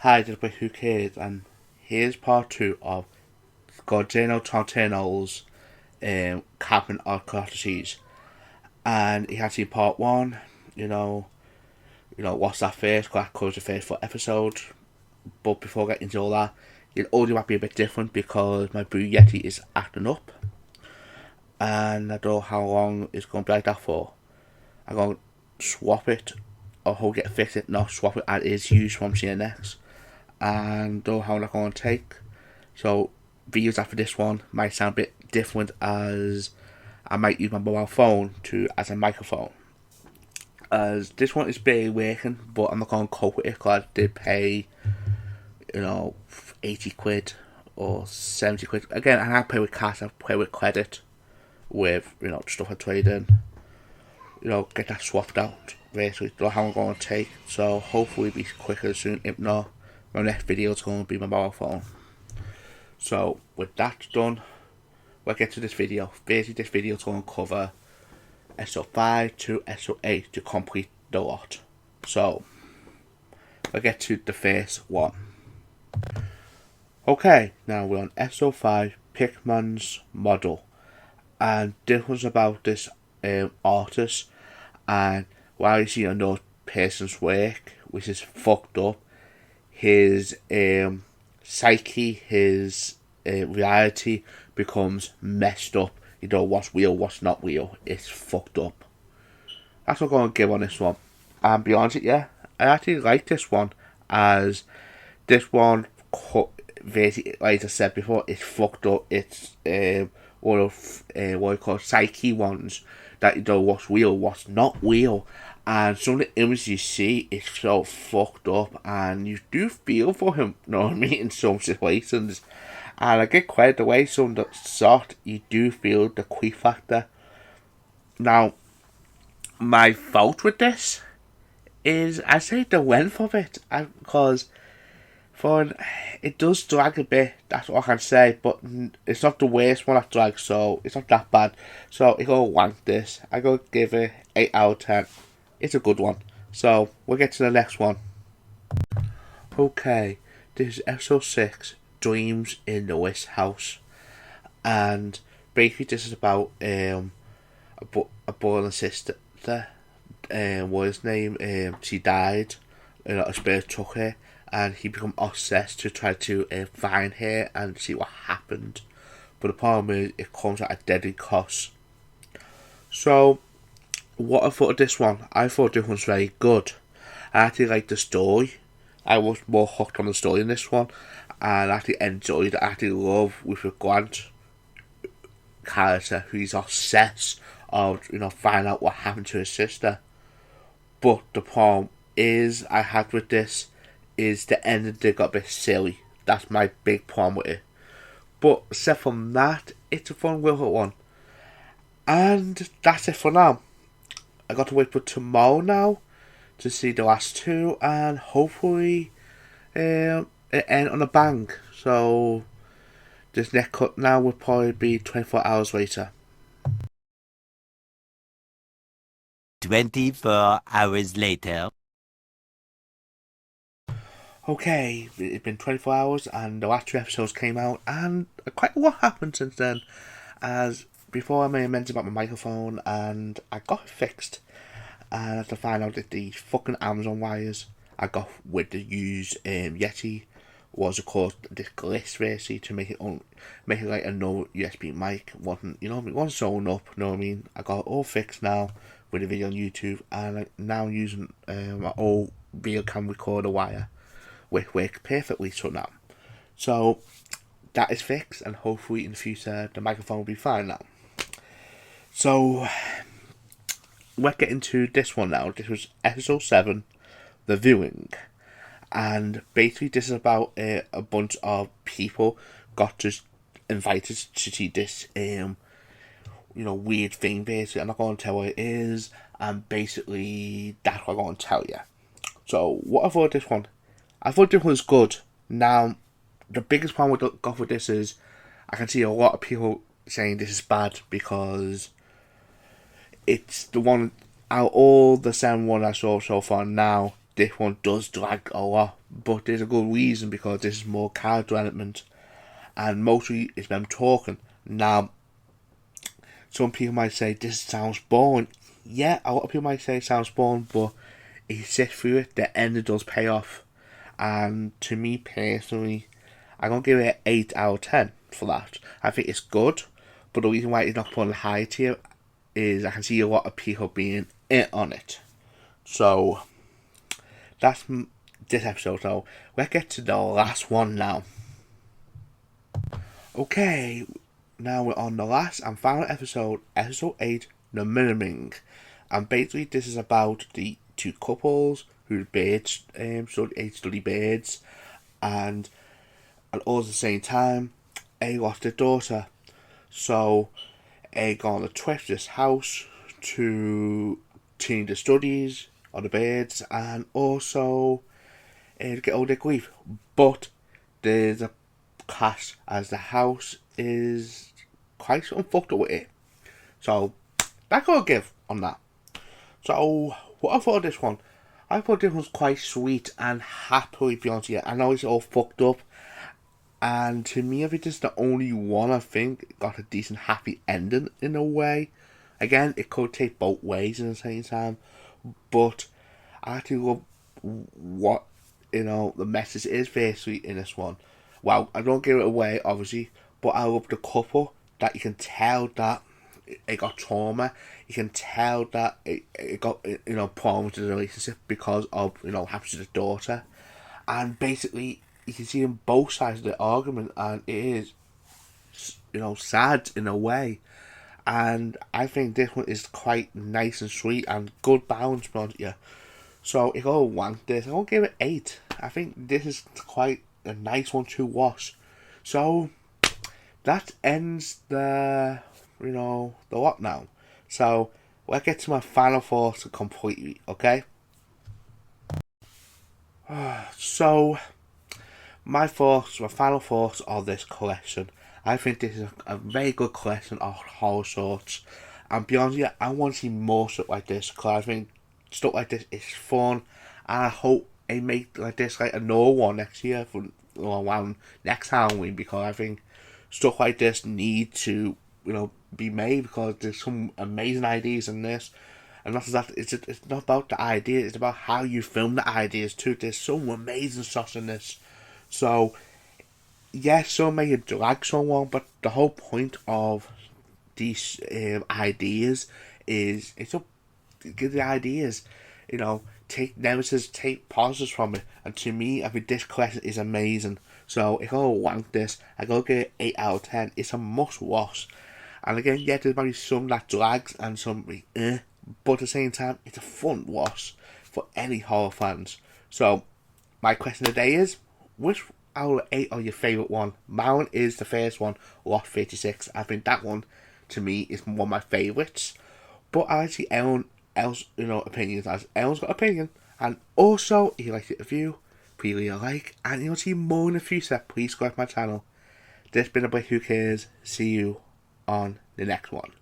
Hi, this is Who Cares, and here's part 2 of Guillermo Tarantino's Cabin of Curiosities. And he has seen part 1, what's that first, that covers the first 4 episodes. But before getting into all that, the audio might be a bit different because my Blue Yeti is acting up. And I don't know how long it's going to be like that for. I'm going to swap it, or hope get fix it, not swap it as is used from CNX. And don't know how long going to take. So videos after this one might sound a bit different, as I might use my mobile phone as a microphone. As this one is barely working, but I'm not going to cope with it because I did pay, 80 quid or 70 quid. Again, I don't pay with cash, I pay with credit, with, stuff I trade in. Get that swapped out. Basically, don't know how I'm going to take. So hopefully it'll be quicker soon. If not, my next video is going to be my mobile phone. So with that done, we'll get to this video. Basically, this video is going to cover episode 5 to episode 8 to complete the lot. So we'll get to the first one. Okay, now we're on episode 5, Pickman's Model. And this was about this artist, and while you see another person's work, which is fucked up, his psyche, his reality becomes messed up. What's real, what's not real. It's fucked up. That's what I'm going to give on this one. And be honest with you, I actually like this one, as this one, like I said before, it's fucked up. It's one of what you call psyche ones, that what's real, what's not real. And some of the images you see is so fucked up, and you do feel for him, you know what I mean, in some situations. And I get credit the way some of the sort, you do feel the queef factor. Now, my fault with this is, I say the length of it, because it does drag a bit, that's what I can say, but it's not the worst one that drags, so it's not that bad. So I go wank this, I go give it 8 out of 10. It's a good one. So we'll get to the next one. Okay, this is episode 6, Dreams in the West House. And basically this is about a brother and sister. What his name? She died. A spirit took her, and he became obsessed to try to find her and see what happened. But the problem is, it comes at a deadly cost. So, what I thought of this one, I thought this one's very good. I actually liked the story. I was more hooked on the story in this one, and I actually enjoyed it. I actually love with Grant character, who's obsessed of finding out what happened to his sister. But the problem is I had with this is the ending did got a bit silly. That's my big problem with it. But except from that, it's a fun little one. And that's it for now. I got to wait for tomorrow now to see the last 2, and hopefully it end on a bang. So this next cut now will probably be 24 hours later. 24 hours later. Okay, it's been 24 hours and the last 2 episodes came out, and quite a lot happened since then. As before, I made a mention about my microphone, and I got it fixed. And I had to find out that the fucking Amazon wires I got with the used Yeti was, of course, this glitch basically to make it like a no USB mic. It wasn't sewn up, you know what I mean? I got it all fixed now with a video on YouTube, and I'm now using my old video cam recorder wire, which works perfectly so now. So that is fixed, and hopefully in the future the microphone will be fine now. So we're getting to this one now. This was episode 7, The Viewing. And basically this is about a bunch of people got just invited to see this weird thing basically. I'm not going to tell what it is, and basically that's what I'm going to tell you. So what I thought of this one, I thought this one was good. Now the biggest problem I got with this is I can see a lot of people saying this is bad, because it's the one out of all the 7 I saw so far now, this one does drag a lot, but there's a good reason, because this is more character development, and mostly it's them talking. Now, some people might say this sounds boring. Yeah, a lot of people might say it sounds boring, but if you sit through it, the end does pay off. And to me personally, I'm going to give it an 8 out of 10 for that. I think it's good, but the reason why it's not put on the high tier is I can see a lot of people being in on it. So, that's this episode. So, let's get to the last one now. Okay, now we're on the last and final episode, episode 8, The Miming. And basically this is about the two couples who study birds, and all at the same time, they lost their daughter. So they go on a trip to this house to change the studies on the birds, and also get all their grief. But there's a clash, as the house is quite something fucked up with it. So that got a give on that. So what I thought of this one, I thought this was quite sweet and happy, to be honest with you. I know it's all fucked up, and to me I think this is the only one I think got a decent happy ending in a way. Again, it could take both ways in the same time, but I actually love what the message is very sweet in this one. Well, I don't give it away obviously, but I love the couple that you can tell that it got trauma. You can tell that it got problems in the relationship because of what happens to the daughter, and basically you can see on both sides of the argument, and it is sad in a way. And I think this one is quite nice and sweet and good balance, yeah. So if I want this, I'll give it 8. I think this is quite a nice one to watch. So that ends the what now. So let's get to my final thoughts completely, okay? So my final thoughts of this collection. I think this is a very good collection of horror sorts. And beyond that, I want to see more stuff like this, because I think stuff like this is fun, and I hope they make like this like another one next year for around next Halloween, because I think stuff like this need to be made, because there's some amazing ideas in this. And not just that, it's not about the idea, it's about how you film the ideas too. There's some amazing stuff in this. So yes, some may drag someone, but the whole point of these ideas is it's up to give the ideas, take negatives, take positives from it. And to me, I think this collection is amazing. So if I want this, I go get 8 out of 10. It's a must watch. And again, yeah, there's maybe some that drags and some but at the same time, it's a fun watch for any horror fans. So my question today is, which out of 8 are your favourite one? Mine is the first one, Lot 36. I think that one, to me, is one of my favourites. But I see everyone else, opinions, as everyone's got opinion. And also, if you like the review, please leave a like, and you'll see more in the future. Please subscribe to my channel. This has been a Who Cares. See you on the next one.